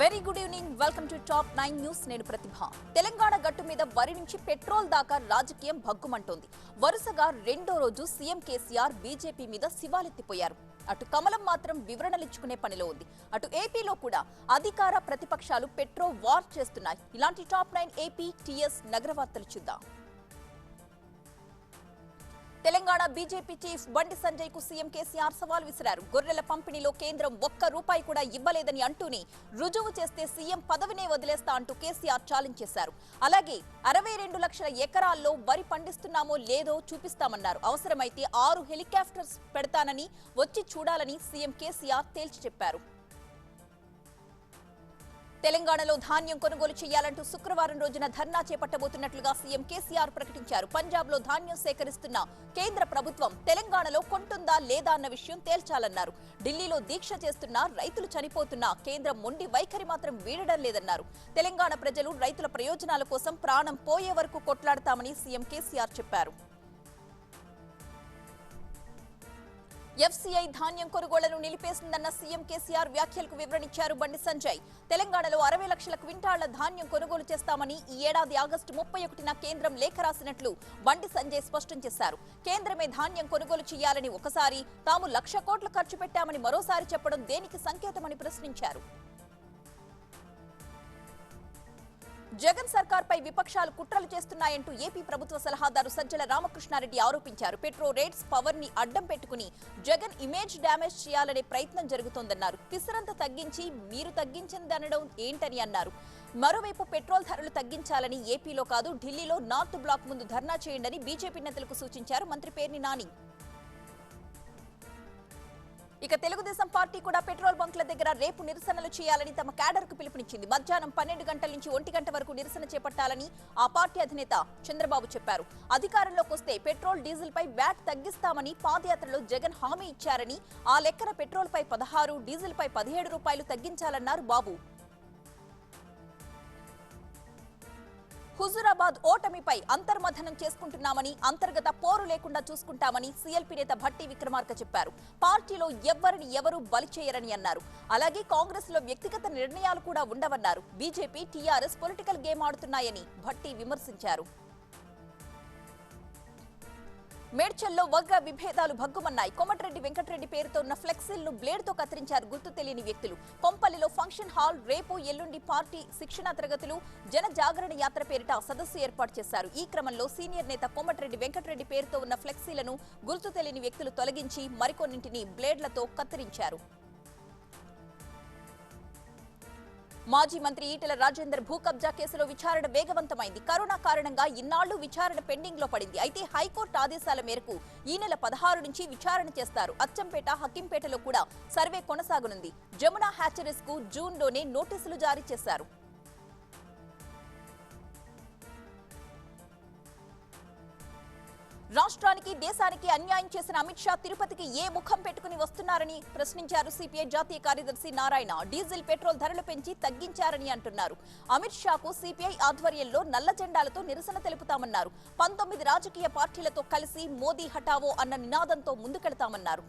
Very good evening. Welcome to top 9 news. నేను ప్రతిభ. తెలంగాణ గట్టు మీద వరి నుంచి పెట్రోల్ దాకా రాజకీయం భగ్గుమంటోంది. వరుసగా రెండో రోజు సీఎం కేసీఆర్ బీజేపీ మీద శివాలెత్తిపోయారు. అటు కమలం మాత్రం వివరణలిచ్చుకునే పనిలో ఉంది. అటు ఏపీలో కూడా అధికార ప్రతిపక్షాలు పెట్రో వార్ చేస్తున్నాయి. ఇలాంటి టాప్ 9 ఏపీ టీఎస్ నగర వార్తలు చూద్దాం. తెలంగాణ బీజేపీ చీఫ్ బండి సంజయ్ కు సీఎం కేసీఆర్ సవాల్ విసిరారు. గొర్రెల పంపిణీలో కేంద్రం ₹1 కూడా ఇవ్వలేదని అంటూనే రుజువు చేస్తే సీఎం పదవినే వదిలేస్తా అంటూ కేసీఆర్ ఛాలెంజ్ చేశారు. అలాగే 62 లక్షల ఎకరాల్లో వరి పండిస్తున్నామో లేదో చూపిస్తామన్నారు. అవసరమైతే 6 హెలికాప్టర్స్ పెడతానని వచ్చి చూడాలని సీఎం కేసీఆర్ తేల్చి చెప్పారు. తెలంగాణలో ధాన్యం కొనుగోలు చేయాలంటూ శుక్రవారం రోజున ధర్నా చేపట్టబోతున్నట్లుగా సీఎం కేసీఆర్ ప్రకటించారు. పంజాబ్లో ధాన్యం సేకరిస్తున్న కేంద్ర ప్రభుత్వం తెలంగాణలో కొంటుందా లేదా అన్న విషయం తేల్చాలన్నారు. ఢిల్లీలో దీక్ష చేస్తున్నా రైతులు చనిపోతున్నా కేంద్రం మొండి వైఖరి మాత్రం వీడడం లేదన్నారు. తెలంగాణ ప్రజలు రైతుల ప్రయోజనాల కోసం ప్రాణం పోయే వరకు కొట్లాడతామని సీఎం కేసీఆర్ చెప్పారు. ఎఫ్సీఐ ధాన్యం కొనుగోళ్లను నిలిపేసిందన్న సీఎం కేసీఆర్ వ్యాఖ్యలకు వివరణిచ్చారు బండి సంజయ్. తెలంగాణలో 60 లక్షల క్వింటాళ్ల ధాన్యం కొనుగోలు చేస్తామని ఈ ఏడాది ఆగస్టు 31న కేంద్రం లేఖ రాసినట్లు బండి సంజయ్ స్పష్టం చేశారు. కేంద్రమే ధాన్యం కొనుగోలు చేయాలని ఒకసారి, తాము 1,00,000 కోట్లు ఖర్చు పెట్టామని మరోసారి చెప్పడం దేనికి సంకేతమని ప్రశ్నించారు. జగన్ సర్కార్పై విపక్షాలు కుట్రలు చేస్తున్నాయంటూ ఏపీ ప్రభుత్వ సలహాదారు సజ్జల రామకృష్ణారెడ్డి ఆరోపించారు. పెట్రో రేట్స్ పవర్ ని అడ్డం పెట్టుకుని జగన్ ఇమేజ్ డ్యామేజ్ చేయాలనే ప్రయత్నం జరుగుతోందన్నారు. పిసరంత తగ్గించి మీరు తగ్గించిందనడం ఏంటని అన్నారు. మరోవైపు పెట్రోల్ ధరలు తగ్గించాలని ఏపీలో కాదు ఢిల్లీలో నార్త్ బ్లాక్ ముందు ధర్నా చేయండి బీజేపీ నేతలకు సూచించారు మంత్రి పేర్ని నాని. ఇక తెలుగుదేశం పార్టీ కూడా పెట్రోల్ బంకుల దగ్గర రేపు నిరసనలు చేయాలని తమ క్యాడర్ కు పిలుపునిచ్చింది. మధ్యాహ్నం 12 గంటల నుంచి 1 గంట వరకు నిరసన చేపట్టాలని ఆ పార్టీ అధినేత చంద్రబాబు చెప్పారు. అధికారంలోకి వస్తే పెట్రోల్ డీజిల్ పై వ్యాట్ తగ్గిస్తామని పాదయాత్రలో జగన్ హామీ ఇచ్చారని, ఆ లెక్కన పెట్రోల్ పై 16, డీజిల్ పై ₹17 తగ్గించాలన్నారు బాబు. హుజూరాబాద్ ఓటమిపై అంతర్మథనం చేసుకుంటున్నామని, అంతర్గత పోరు లేకుండా చూసుకుంటామని సీఎల్పీ నేత భట్టి విక్రమార్క చెప్పారు. పార్టీలో ఎవ్వరిని ఎవరూ బలి చేయరని అన్నారు. అలాగే కాంగ్రెస్ లో వ్యక్తిగత నిర్ణయాలు కూడా ఉండవన్నారు. బీజేపీ, టీఆర్ఎస్ పొలిటికల్ గేమ్ ఆడుతున్నాయని భట్టి విమర్శించారు. మేడ్చల్లో వర్గ విభేదాలు భగ్గుమన్నాయి. కోమటిరెడ్డి వెంకటరెడ్డి పేరుతో ఉన్న ఫ్లెక్సీలను బ్లేడ్ తో కత్తిరించారు గుర్తు తెలియని వ్యక్తులు. కొంపల్లిలో ఫంక్షన్ హాల్, రేపు ఎల్లుండి పార్టీ శిక్షణా తరగతులు, జన జాగరణ యాత్ర పేరిట సదస్సు ఏర్పాటు చేశారు. ఈ క్రమంలో సీనియర్ నేత కోమటిరెడ్డి వెంకటరెడ్డి పేరుతో ఉన్న ఫ్లెక్సీలను గుర్తు తెలియని వ్యక్తులు తొలగించి మరికొన్నింటిని బ్లేడ్లతో కత్తిరించారు. మాజీ మంత్రి ఈటెల రాజేందర్ భూ కబ్జా కేసులో విచారణ వేగవంతమైంది. కరోనా కారణంగా ఇన్నాళ్లు విచారణ పెండింగ్ లో పడింది. అయితే హైకోర్టు ఆదేశాల మేరకు ఈ నెల 16 నుంచి విచారణ చేస్తారు. అచ్చంపేట, హకింపేటలో కూడా సర్వే కొనసాగనుంది. జమునా హ్యాచరీస్ కు జూన్లోనే నోటీసులు జారీ చేశారు. రాష్ట్రానికి, దేశానికి అన్యాయం చేసిన అమిత్ షా తిరుపతికి ఏ ముఖం పెట్టుకుని వస్తున్నారని ప్రశ్నించారు సిపిఐ జాతీయ కార్యదర్శి నారాయణ. డీజిల్, పెట్రోల్ ధరలు పెంచి తగ్గించారని అంటున్నారు. అమిత్ షాకు సిపిఐ ఆధ్వర్యంలో నల్ల జెండాలతో నిరసన తెలుపుతామన్నారు. 19 రాజకీయ పార్టీలతో కలిసి మోదీ హఠావో అన్న నినాదంతో ముందుకెళ్తామన్నారు.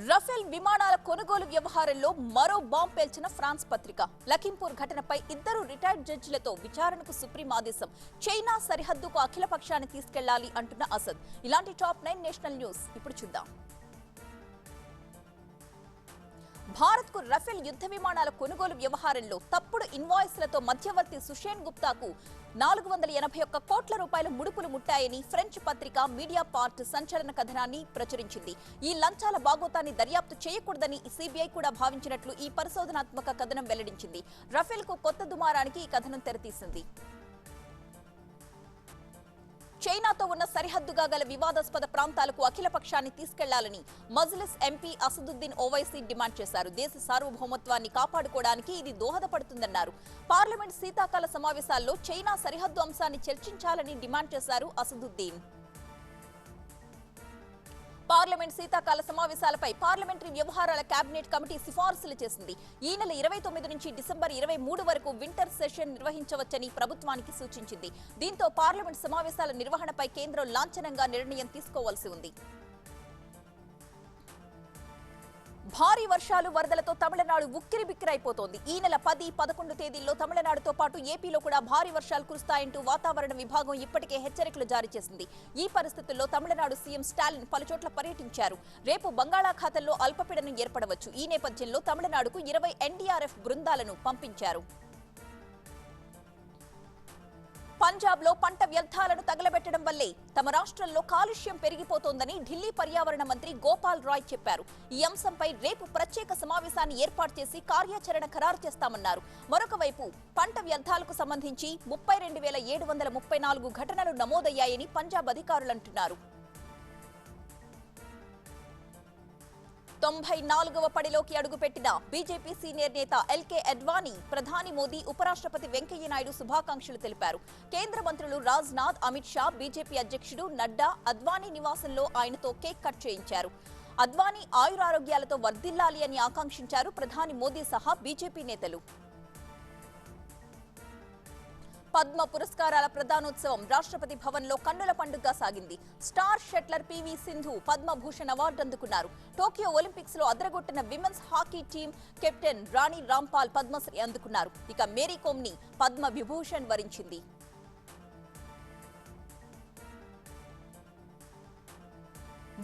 రఫేల్ విమానాల కొనుగోలు వ్యవహారంలో మరో బాంబ్ పేల్చిన ఫ్రాన్స్ పత్రిక. లఖింపూర్ ఘటనపై 2 రిటైర్డ్ జడ్జిలతో విచారణకు సుప్రీం ఆదేశం. చైనా సరిహద్దుకు అఖిల పక్షాన్ని తీసుకెళ్లాలి అంటున్న అసద్. ఇలాంటి టాప్ 9 నేషనల్ న్యూస్ ఇప్పుడు చూద్దాం. భారత్ కు రఫేల్ యుద్ధ విమానాల కొనుగోలు వ్యవహారంలో తప్పుడు ఇన్వాయిస్లతో మధ్యవర్తి సుషేన్ గుప్తాకు ₹481 కోట్ల ముడుపులు ముట్టాయని ఫ్రెంచ్ పత్రిక మీడియా పార్ట్ సంచలన కథనాన్ని ప్రచురించింది. ఈ లంచాల బాగోతాన్ని దర్యాప్తు చేయకూడదని సిబిఐ కూడా భావించినట్లు ఈ పరిశోధనాత్మక కథనం వెల్లడించింది. రఫేల్ కు కొత్త దుమారానికి ఈ కథనం తెరతీసింది. చైనాతో ఉన్న సరిహద్దుగా గల వివాదాస్పద ప్రాంతాలకు అఖిలపక్షాన్ని తీసుకెళ్లాలని మజ్లిస్ ఎంపీ అసదుద్దీన్ ఓవైసీ డిమాండ్ చేశారు. దేశ సార్వభౌమత్వాన్ని కాపాడుకోవడానికి ఇది దోహదపడుతుందన్నారు. పార్లమెంట్ శీతాకాల సమావేశాల్లో చైనా సరిహద్దు అంశాన్ని చర్చించాలని డిమాండ్ చేశారు అసదుద్దీన్. పార్లమెంట్ శీతాకాల సమావేశాలపై పార్లమెంటరీ వ్యవహారాల కేబినెట్ కమిటీ సిఫార్సులు చేసింది. ఈ నెల 29 నుంచి డిసెంబర్ 23 వరకు వింటర్ సెషన్ నిర్వహించవచ్చని ప్రభుత్వానికి సూచించింది. దీంతో పార్లమెంట్ సమావేశాల నిర్వహణపై కేంద్రం లాంఛనంగా నిర్ణయం తీసుకోవాల్సి ఉంది. భారీ వర్షాలు వరదలతో తమిళనాడు ఉక్కిరిబిక్కిరైపోతోంది. ఈ నెల 10, 11 తేదీల్లో తమిళనాడుతో పాటు ఏపీలో కూడా భారీ వర్షాలు కురుస్తాయంటూ వాతావరణ విభాగం ఇప్పటికే హెచ్చరికలు జారీ చేసింది. ఈ పరిస్థితుల్లో తమిళనాడు సీఎం స్టాలిన్ పలుచోట్ల పర్యటించారు. రేపు బంగాళాఖాతంలో అల్పపీడనం ఏర్పడవచ్చు. ఈ నేపథ్యంలో తమిళనాడుకు 20 ఎన్డీఆర్ఎఫ్ బృందాలను పంపించారు. పంజాబ్ లో పంట వ్యర్థాలను తగలబెట్టడం వల్లే తమ రాష్ట్రంలో కాలుష్యం పెరిగిపోతోందని ఢిల్లీ పర్యావరణ మంత్రి గోపాల్ రాయ్ చెప్పారు. ఈ అంశంపై రేపు ప్రత్యేక సమావేశాన్ని ఏర్పాటు చేసి కార్యాచరణ ఖరారు చేస్తామన్నారు. మరొక వైపు పంట వ్యర్థాలకు సంబంధించి 32,734 ఘటనలు నమోదయ్యాయని పంజాబ్ అధికారులు అంటున్నారు. 94వ పడిలోకి అడుగుపెట్టిన బీజేపీ సీనియర్ నేత ఎల్కే అద్వానీ ప్రధాని మోదీ, ఉపరాష్ట్రపతి వెంకయ్య నాయుడు శుభాకాంక్షలు తెలిపారు. కేంద్ర మంత్రులు రాజ్నాథ్, అమిత్ షా, బీజేపీ అధ్యక్షుడు నడ్డా అద్వానీ నివాసంలో ఆయనతో కేక్ కట్ చేయించారు. అద్వానీ ఆయురారోగ్యాలతో వర్ధిల్లాలి అని ఆకాంక్షించారు ప్రధాని మోదీ సహా బీజేపీ నేతలు. పద్మ పురస్కారాల ప్రదానోత్సవం రాష్ట్రపతి భవన్ లో కన్నుల పండుగగా సాగింది. Star shuttler PV Sindhu Padma Bhushan award అందుకున్నారు. టోక్యో ఒలింపిక్స్ లో అదరగొట్టిన విమెన్స్ హాకీ టీం కెప్టెన్ రాణి రాంపాల్ పద్మశ్రీ అందుకున్నారు. ఇక మేరీ కోమ్ ని పద్మ విభూషణ్ వరించింది.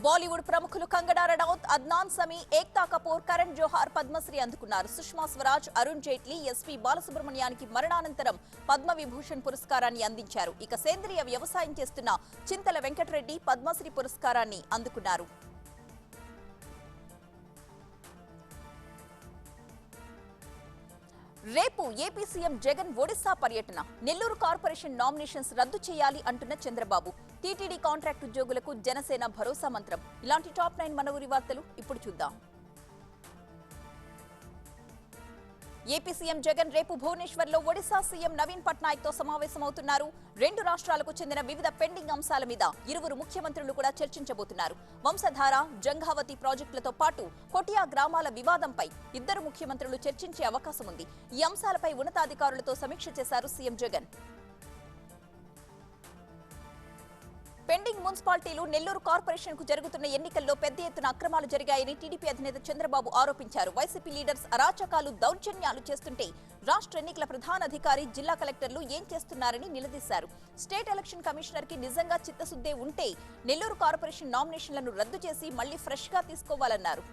బాలీవుడ్ ప్రముఖులు కంగనా రనౌత్, అద్నాన్ సమీ, ఏక్తా కపూర్, కరణ్ జోహార్ పద్మశ్రీ అందుకున్నారు. సుష్మా స్వరాజ్, అరుణ్ జైట్లీ, ఎస్పీ బాలసుబ్రహ్మణ్యానికి మరణానంతరం పద్మ విభూషణ్ పురస్కారాన్ని అందించారు. ఇక సేంద్రియ వ్యవసాయం చేస్తున్న చింతల వెంకటరెడ్డి పద్మశ్రీ పురస్కారాన్ని అందుకున్నారు. రేపు ఏపీ సీఎం జగన్ ఒడిశా పర్యటన. నెల్లూరు కార్పొరేషన్ నామినేషన్స్ రద్దు చేయాలి అంటున్న చంద్రబాబు. టీటీడీ కాంట్రాక్ట్ ఉద్యోగులకు జనసేన భరోసా మంత్రం. ఇలాంటి టాప్ 9 మన ఊరి వార్తలు ఇప్పుడు చూద్దాం. ఏపీ సీఎం జగన్ రేపు భువనేశ్వర్లో ఒడిశా సీఎం నవీన్ పట్నాయక్ తో సమావేశమవుతున్నారు. 2 రాష్ట్రాలకు చెందిన వివిధ పెండింగ్ అంశాల మీద ఇరువురు ముఖ్యమంత్రులు కూడా చర్చించబోతున్నారు. వంశధార, జంఘావతి ప్రాజెక్టులతో పాటు కొటియా గ్రామాల వివాదంపై ఇద్దరు ముఖ్యమంత్రులు చర్చించే అవకాశం ఉంది. ఈ అంశాలపై ఉన్నతాధికారులతో సమీక్ష చేశారు సీఎం జగన్. పెండింగ్ మున్సిపాలిటీలు, నెల్లూరు కార్పొరేషన్ కు జరుగుతున్న ఎన్నికల్లో పెద్ద ఎత్తున అక్రమాలు జరిగాయని టీడీపీ అధినేత చంద్రబాబు ఆరోపించారు. వైసీపీ లీడర్స్ అరాచకాలు, దౌర్జన్యాలు చేస్తుంటే రాష్ట్ర ఎన్నికల ప్రధాన అధికారి, జిల్లా కలెక్టర్లు ఏం చేస్తున్నారని నిలదీశారు. స్టేట్ ఎలక్షన్ కమిషనర్ కి నిజంగా చిత్తశుద్ధే ఉంటే నెల్లూరు కార్పొరేషన్ నామినేషన్లను రద్దు చేసి మళ్లీ ఫ్రెష్ గా తీసుకోవాలన్నారు.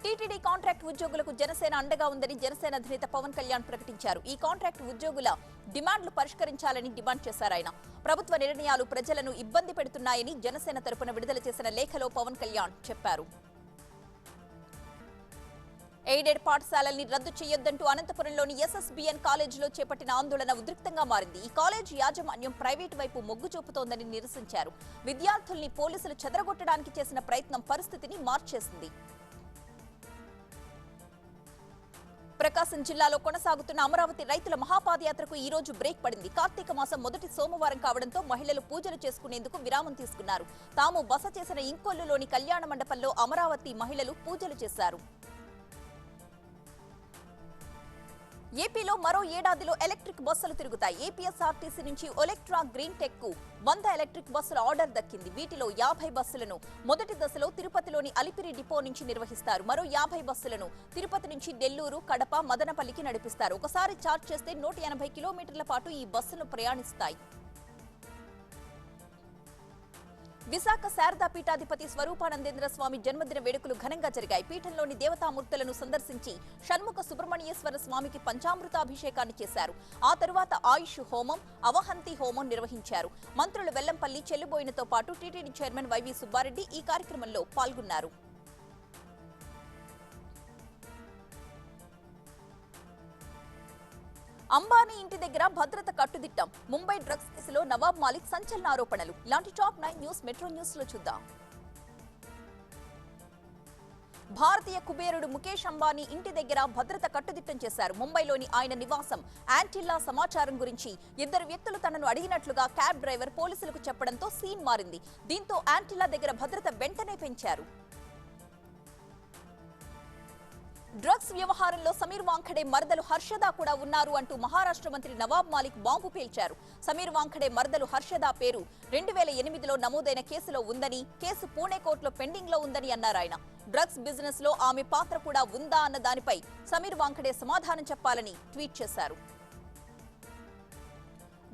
టీటీడీ కాంట్రాక్ట్ ఉద్యోగులకు జనసేన అండగా ఉందని జనసేన అధినేత పవన్ కళ్యాణ్ ప్రకటించారు. ఈ కాంట్రాక్ట్ ఉద్యోగుల డిమాండ్లు పరిష్కరించాలని డిమాండ్ చేశారు ఆయన. ప్రభుత్వ నిర్ణయాలు ప్రజలను ఇబ్బంది పెడుతున్నాయని జనసేన తరపున విడుదల చేసిన లేఖలో పవన్ కళ్యాణ్ చెప్పారు. ఎయిడెడ్ పాఠశాలల్ని రద్దు చేయొద్దంటూ అనంతపురంలోని ఎస్ఎస్బిఎన్ కాలేజీలో చేపట్టిన ఆందోళన ఉద్రిక్తంగా మారింది. ఈ కాలేజీ యాజమాన్యం ప్రైవేటు వైపు మొగ్గు చూపుతోందని నిరసించారు. విద్యార్థుల్ని పోలీసులు చెదరగొట్టడానికి చేసిన ప్రయత్నం పరిస్థితిని మార్చేసింది. ప్రకాశం జిల్లాలో కొనసాగుతున్న అమరావతి రైతుల మహాపాదయాత్రకు ఈ రోజు బ్రేక్ పడింది. కార్తీక మాసం మొదటి సోమవారం కావడంతో మహిళలు పూజలు చేసుకునేందుకు విరామం తీసుకున్నారు. తాము బస చేసిన ఇంకొల్లులోని కళ్యాణ మండపంలో అమరావతి మహిళలు పూజలు చేశారు. ఏపీలో మరో ఏడాదిలో ఎలక్ట్రిక్ బస్సులు తిరుగుతాయి. ఏపీఎస్ఆర్టీసీ నుంచి ఒలెక్ట్రా గ్రీన్ టెక్ కు 100 ఎలక్ట్రిక్ బస్సుల ఆర్డర్ దక్కింది. వీటిలో 50 బస్సులను మొదటి దశలో తిరుపతిలోని అలిపిరి డిపో నుంచి నిర్వహిస్తారు. మరో 50 బస్సులను తిరుపతి నుంచి నెల్లూరు, కడప, మదనపల్లికి నడిపిస్తారు. ఒకసారి ఛార్జ్ చేస్తే 180 కిలోమీటర్ల పాటు ఈ బస్సులు ప్రయాణిస్తాయి. విశాఖ శారదా పీఠాధిపతి స్వరూపానందేంద్ర స్వామి జన్మదిన వేడుకలు ఘనంగా జరిగాయి. పీఠంలోని దేవతామూర్తులను సందర్శించి షణ్ముఖ సుబ్రహ్మణ్యేశ్వర స్వామికి పంచామృతాభిషేకాన్ని చేశారు. ఆ తరువాత ఆయుష్ హోమం, అవహంతి హోమం నిర్వహించారు. మంత్రులు వెల్లంపల్లి, చెల్లుబోయినతో పాటు టీటీడీ చైర్మన్ వైవి సుబ్బారెడ్డి ఈ కార్యక్రమంలో పాల్గొన్నారు. అంబానీ ఇంటి దగ్గర భద్రత కట్టుదిట్టం. ముంబై డ్రగ్స్ కేసులో నవాబ్ మాలిక్ సంచలన ఆరోపణలు. ఇలాంటి టాప్ 9 న్యూస్ మెట్రో న్యూస్ లో చూద్దాం. భారతీయ కుబేరుడు ముఖేష్ అంబానీ ఇంటి దగ్గర భద్రత కట్టుదిట్టం చేశారు. ముంబైలోని ఆయన నివాసం యాంటిల్లా సమాచారం గురించి 2 వ్యక్తులు తనను అడిగినట్లుగా క్యాబ్ డ్రైవర్ పోలీసులకు చెప్పడంతో సీన్ మారింది. దీంతో యాంటిల్లా దగ్గర భద్రత వెంటనే పెంచారు. డ్రగ్స్ వ్యవహారంలో సమీర్ వాంఖడే మరదలు హర్షద కూడా ఉన్నారు అంటూ మహారాష్ట్ర మంత్రి నవాబ్ మాలిక్ బాంబు పేల్చారు. సమీర్ వాంఖడే మరదలు హర్షద పేరు 2008లో నమోదైన కేసులో ఉందని, కేసు పూణే కోర్టులో పెండింగ్ లో ఉందని అన్నారు ఆయన. డ్రగ్స్ బిజినెస్ లో ఆమె పాత్ర కూడా ఉందా అన్న దానిపై సమీర్ వాంఖడే సమాధానం చెప్పాలని ట్వీట్ చేశారు.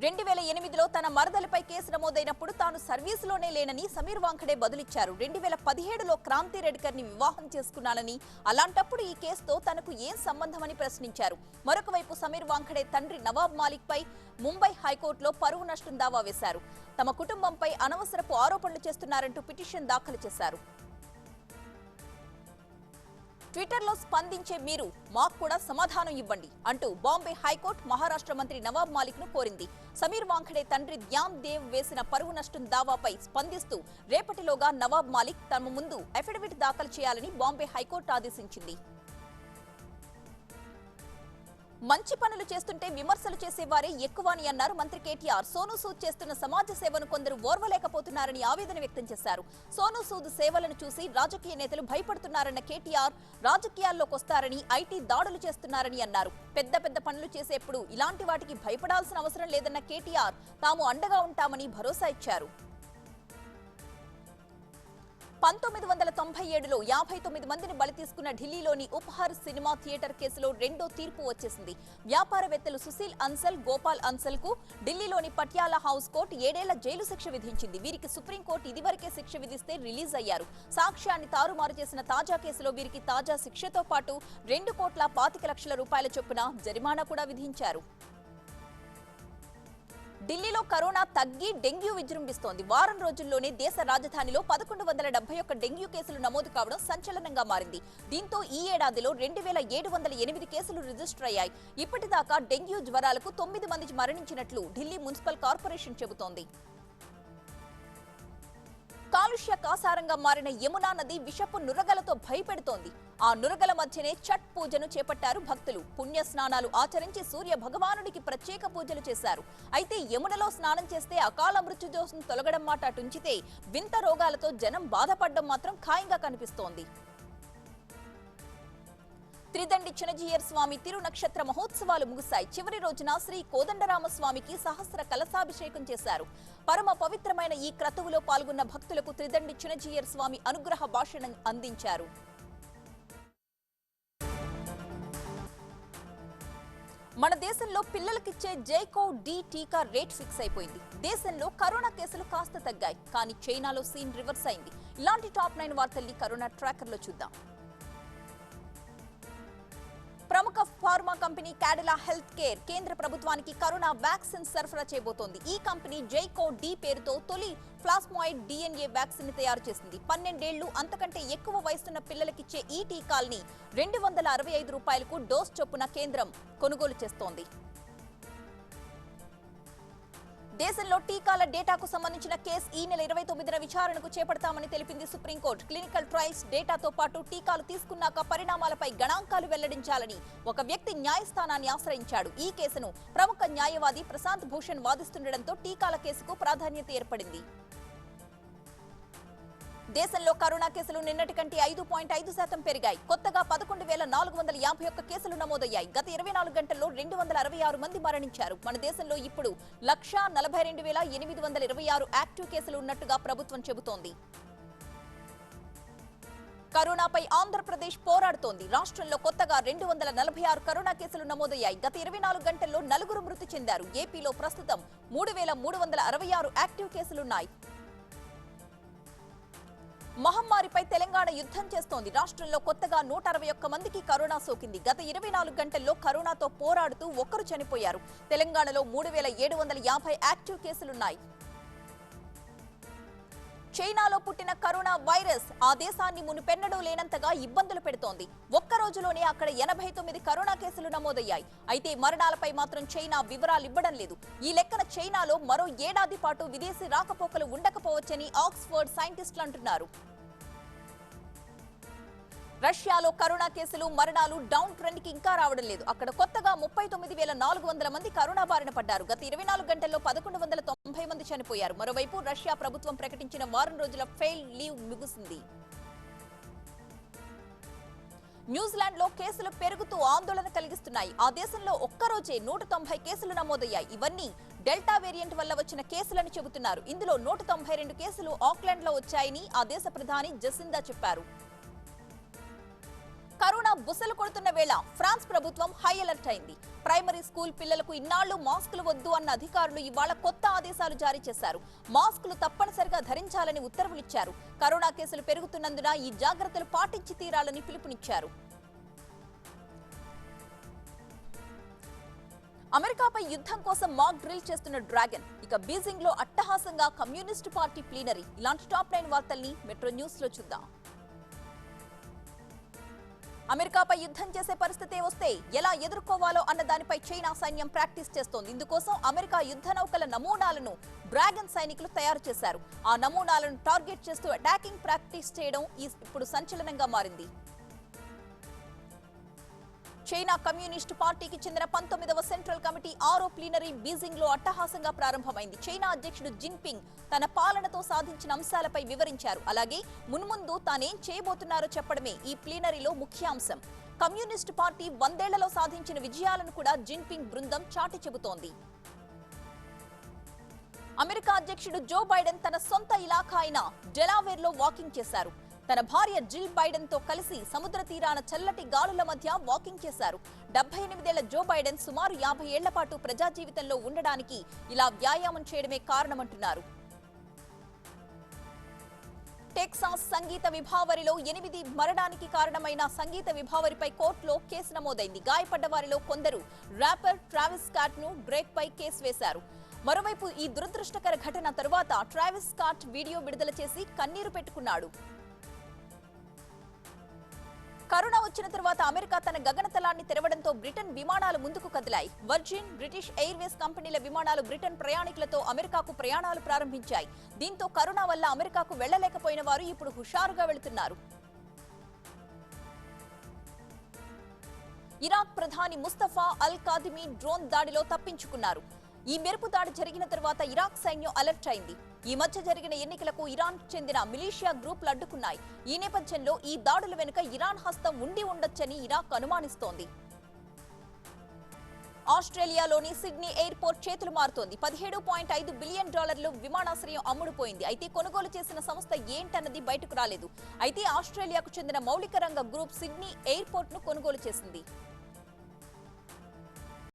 2008లో తన మరదలపై కేసు నమోదైనప్పుడు తాను సర్వీసులోనే లేనని సమీర్ వాంఖడే బదులిచ్చారు. 2017లో క్రాంతి రెడ్కర్ ని వివాహం చేసుకున్నానని, అలాంటప్పుడు ఈ కేసుతో తనకు ఏం సంబంధమని ప్రశ్నించారు. మరొక వైపు సమీర్ వాంఖడే తండ్రి నవాబ్ మాలిక్ పై ముంబై హైకోర్టులో పరువు నష్టం దావా వేశారు. తమ కుటుంబంపై అనవసరపు ఆరోపణలు చేస్తున్నారంటూ పిటిషన్ దాఖలు చేశారు. ట్విట్టర్లో స్పందించే మీరు మాకు కూడా సమాధానం ఇవ్వండి అంటూ బాంబే హైకోర్టు మహారాష్ట్ర మంత్రి నవాబ్ మాలిక్ ను కోరింది. సమీర్ వాంఖడే తండ్రి ధ్యాన్ దేవ్ వేసిన పరువు నష్టం దావాపై స్పందిస్తూ రేపటిలోగా నవాబ్ మాలిక్ తమ ముందు అఫిడవిట్ దాఖలు చేయాలని బాంబే హైకోర్టు ఆదేశించింది. మంచి పనులు చేస్తుంటే విమర్శలు చేసేవారే ఎక్కువ అని అన్నారు మంత్రి కేటీఆర్. సోనూ సూద్ చేస్తున్న సమాజ సేవను కొందరు ఓర్వలేకపోతున్నారని ఆవేదన వ్యక్తం చేశారు. సోనూ సూద్ సేవలను చూసి రాజకీయ నేతలు భయపడుతున్నారన్న కేటీఆర్ రాజకీయాల్లోకి వస్తారని, ఐటీ దాడులు చేస్తున్నారని అన్నారు. పెద్ద పెద్ద పనులు చేసేప్పుడు ఇలాంటి వాటికి భయపడాల్సిన అవసరం లేదన్న కేటీఆర్ తాము అండగా ఉంటామని భరోసా ఇచ్చారు. 1997లో 59 మందిని బలి తీసుకున్న ఢిల్లీలోని ఉపహార్ సినిమా థియేటర్ కేసులో రెండో తీర్పు వచ్చేసింది. వ్యాపారవేత్తలు సుశీల్ అన్సల్, గోపాల్ అన్సల్ కు ఢిల్లీలోని పటియాలా హౌస్ కోర్టు 7 ఏళ్ల జైలు శిక్ష విధించింది. వీరికి సుప్రీంకోర్టు ఇదివరకే శిక్ష విధిస్తే రిలీజ్ అయ్యారు. సాక్ష్యాన్ని తారుమారు చేసిన తాజా కేసులో వీరికి తాజా శిక్షతో పాటు 2,25,00,000 రూపాయల చొప్పున జరిమానా కూడా విధించారు. ఢిల్లీలో కరోనా తగ్గి డెంగ్యూ విజృంభిస్తోంది. వారం రోజుల్లోనే దేశ రాజధానిలో 1171 డెంగ్యూ కేసులు నమోదు కావడం సంచలనంగా మారింది. దీంతో ఈ ఏడాదిలో 2,708 కేసులు రిజిస్టర్ అయ్యాయి. ఇప్పటిదాకా డెంగ్యూ జ్వరాలకు 9 మంది మరణించినట్లు ఢిల్లీ మున్సిపల్ కార్పొరేషన్ చెబుతోంది. కాలుష్య కాసారంగా మారిన యమునా నది విషపు నురగలతో భయపెడుతోంది. ఆ నురగల మధ్యనే ఛట్ పూజను చేపట్టారు భక్తులు. పుణ్య స్నానాలు ఆచరించి సూర్య భగవానుడికి ప్రత్యేక పూజలు చేశారు. అయితే యమునలో స్నానం చేస్తే అకాల మృత్యుదోషం తొలగడం మాట అటుంచితే వింత రోగాలతో జనం బాధపడడం మాత్రం ఖాయంగా కనిపిస్తోంది. త్రిదండి చినజీయర్ స్వామి తిరు నక్షత్ర మహోత్సవాలు ముగిశాయి. చివరి రోజున శ్రీ కోదండరామస్వామికి సహస్ర కలశాభిషేకం చేశారు. పరమ పవిత్రమైన ఈ క్రతువులో పాల్గొన్న భక్తులకు త్రిదండి చినజీయర్ స్వామి అనుగ్రహ భాషణం అందించారు. మన దేశంలో పిల్లలకిచ్చే జైకోవ్-డి టీకా రేట్ ఫిక్స్ అయిపోయింది. దేశంలో కరోనా కేసులు కాస్త తగ్గాయి, కానీ చైనాలో సీన్ రివర్స్ అయింది. ఇలాంటి టాప్ 9 వార్తల్ని కరోనా ట్రాకర్లో చూద్దాం. ప్రముఖ pharma company Cadila health care కేంద్ర ప్రభుత్వానికి కరోనా వ్యాక్సిన్ సరఫరా చేయబోతోంది. ఈ కంపెనీ జైకోవ్-డి పేరుతో తొలి ప్లాస్మాయిడ్ DNA వ్యాక్సిన్ ని తయారు చేసింది. 12 ఏళ్లు అంతకంటే ఎక్కువ వయసున్న పిల్లలకిచ్చే ఈ టీకాల్ని 265 రూపాయలకు డోస్ చొప్పున కేంద్రం కొనుగోలు చేస్తోంది. దేశంలో టీకాల డేటాకు సంబంధించిన కేసు ఈ నెల 29న విచారణకు చేపడతామని తెలిపింది సుప్రీంకోర్టు. క్లినికల్ ట్రయల్స్ డేటాతో పాటు టీకాలు తీసుకున్నాక పరిణామాలపై గణాంకాలు వెల్లడించాలని ఒక వ్యక్తి న్యాయస్థానాన్ని ఆశ్రయించాడు. ఈ కేసును ప్రముఖ న్యాయవాది ప్రశాంత్ భూషణ్ వాదిస్తుండటంతో టీకాల కేసుకు ప్రాధాన్యత ఏర్పడింది. దేశంలో కరోనా కేసులు నిన్నటి కంటే 5.5% పెరిగాయి. కొత్తగా 11,451 కేసులు నమోదయ్యాయి. గత 24 గంటల్లో 266 మంది మరణించారు. మన దేశంలో ఇప్పుడు 1,42,826 యాక్టివ్ కేసులు ఉన్నట్టుగా ప్రభుత్వం చెబుతోంది. కరోనాపై ఆంధ్రప్రదేశ్ పోరాడుతోంది. రాష్ట్రంలో కొత్తగా 246 కరోనా కేసులు నమోదయ్యాయి. గత 24 గంటల్లో 4 మృతి చెందారు. ఏపీలో ప్రస్తుతం 3,366 యాక్టివ్ కేసులున్నాయి. మహమ్మారిపై తెలంగాణ యుద్ధం చేస్తోంది. రాష్ట్రంలో కొత్తగా 161 మందికి కరోనా సోకింది. గత 24 గంటల్లో కరోనాతో పోరాడుతూ 1 చనిపోయారు. తెలంగాణలో 3,750 యాక్టివ్ కేసులున్నాయి. చైనాలో పుట్టిన కరోనా వైరస్ ఆ దేశాన్ని మునుపెన్నడూ లేనంతగా ఇబ్బందులు పెడుతోంది. ఒక్క రోజులోనే అక్కడ 89 కరోనా కేసులు నమోదయ్యాయి. అయితే మరణాలపై మాత్రం చైనా వివరాలు ఇవ్వడం లేదు. ఈ లెక్కన చైనాలో మరో ఏడాది పాటు విదేశీ రాకపోకలు ఉండకపోవచ్చని ఆక్స్ఫర్డ్ సైంటిస్టులు అంటున్నారు. రష్యాలో కరోనా కేసులు, మరణాలు డౌన్ ట్రెండ్ కి ఇంకా రావడం లేదు. అక్కడ కొత్తగా 39,400 మంది కరోనా బారిన పడ్డారు. గత 24 గంటల్లో 1,190 మంది చనిపోయారు. మరోవైపు రష్యా ప్రభుత్వం ప్రకటించిన వారం రోజుల ఫెయిల్ లీవ్ ముగిసింది. న్యూజిలాండ్ లో కేసులు పెరుగుతూ ఆందోళన కలిగిస్తున్నాయి. ఆ దేశంలో ఒక్కరోజే 190 కేసులు నమోదయ్యాయి. ఇవన్నీ డెల్టా వేరియంట్ వల్ల వచ్చిన కేసులని చెబుతున్నారు. ఇందులో 192 కేసులు ఆక్లాండ్ లో వచ్చాయని ఆ దేశ ప్రధాని జసిందా చెప్పారు. కరోనా బుసలు కొడుతున్న వేళ ఫ్రాన్స్ ప్రభుత్వం హై అలర్ట్ అయింది. ప్రైమరీ స్కూల్ పిల్లలకు ఇన్నాళ్లు మాస్కులు వద్దు అన్న అధికారులు ఇవాళ కొత్త ఆదేశాలు జారీ చేశారు. మాస్కులు తప్పనిసరిగా ధరించాలని ఉత్తర్వులిచ్చారు. కరోనా కేసులు పెరుగుతున్నందున ఈ జాగ్రత్తలు పాటించి తీరాలని పిలుపునిచ్చారు. అమెరికాపై యుద్ధం కోసం మాక్ డ్రిల్ చేస్తున్న డ్రాగన్ ఇక బీజింగ్ లో అట్టహాసంగా కమ్యూనిస్టు పార్టీ ప్లీనరీ. ఇలాంటి టాప్ 9 వార్తల్ని మెట్రో న్యూస్ లో చూద్దాం. అమెరికాపై యుద్ధం చేసే పరిస్థితి వస్తే ఎలా ఎదుర్కోవాలో అన్న దానిపై చైనా సైన్యం ప్రాక్టీస్ చేస్తోంది. ఇందుకోసం అమెరికా యుద్ధ నౌకల నమూనాలను డ్రాగన్ సైనికులు తయారు చేశారు. ఆ నమూనాలను టార్గెట్ చేస్తూ అటాకింగ్ ప్రాక్టీస్ చేయడం ఇప్పుడు సంచలనంగా మారింది. చైనా కమ్యూనిస్టు పార్టీకి చెందిన 19వ సెంట్రల్ కమిటీ 6వ ప్లీనరీ బీజింగ్ లో అట్టహాసంగా ప్రారంభమైంది. చైనా అధ్యక్షుడు జిన్పింగ్ తన పాలనతో సాధించిన అంశాలపై వివరించారు. అలాగే మున్ముందు తానేం చేయబోతున్నారో చెప్పడమే ఈ ప్లీనరీలో ముఖ్య అంశం. కమ్యూనిస్టు పార్టీ 100 ఏళ్లలో సాధించిన విజయాలను కూడా జిన్పింగ్ బృందం చాటి చెబుతోంది. అమెరికా అధ్యక్షుడు జో బైడెన్ తన సొంత ఇలాఖా అయిన డెలావేర్ లో వాకింగ్ చేశారు. తన భార్య జిల్ బైడెన్ తో కలిసి సముద్ర తీరాన చల్లటి గాలుల మధ్య వాకింగ్ చేశారు. 78 ఏళ్ల జో బైడెన్ సుమారు 50 ఏళ్ల పాటు ప్రజా జీవితంలో ఉండడానికి ఇలా వ్యాయామం చేయడమే కారణమంటున్నారు. టెక్సాస్ సంగీత విభావరిలో 8 మరణానికి కారణమైన సంగీత విభావరిపై కోర్టులో కేసు నమోదైంది. గాయపడ్డ వారిలో కొందరు ర్యాపర్ ట్రావిస్ స్కాట్ ను డ్రేక్ పై కేసు వేశారు. మరోవైపు ఈ దురదృష్టకర ఘటన తరువాత ట్రావిస్ స్కాట్ వీడియో విడుదల చేసి కన్నీరు పెట్టుకున్నాడు. కరోనా వచ్చిన తర్వాత అమెరికా తన గగనతలాన్ని తెరవడంతో బ్రిటన్ విమానాలు ముందుకు కదిలాయి. వర్జిన్, బ్రిటిష్ ఎయిర్వేస్ కంపెనీల విమానాలు బ్రిటన్ ప్రయాణికులతో అమెరికాకు ప్రయాణాలు ప్రారంభించాయి. దీంతో కరోనా వల్ల అమెరికాకు వెళ్లలేకపోయిన వారు ఇప్పుడు హుషారుగా వెళుతున్నారు. ఇరాక్ ప్రధాని ముస్తఫా అల్ కాదిమి డ్రోన్ దాడిలో తప్పించుకున్నారు. ఈ మెరుపు దాడి జరిగిన తర్వాత ఇరాక్ సైన్యం అలర్ట్ అయింది. ఈ మధ్య జరిగిన ఎన్నికలకు ఇరాన్ చెందిన మిలీషియా గ్రూపులు అడ్డుకున్నాయి. ఈ నేపథ్యంలో ఈ దాడుల వెనుక ఇరాన్ హస్తం ఉండి ఉండొచ్చని ఇరాక్ అనుమానిస్తోంది. ఆస్ట్రేలియాలోని సిడ్నీ ఎయిర్పోర్ట్ చేతులు మారుతోంది. $17.5 బిలియన్ విమానాశ్రయం అమ్ముడుపోయింది. అయితే కొనుగోలు చేసిన సంస్థ ఏంటన్నది బయటకు రాలేదు. అయితే ఆస్ట్రేలియాకు చెందిన మౌలిక రంగ గ్రూప్ సిడ్నీ ఎయిర్పోర్ట్ ను కొనుగోలు చేసింది.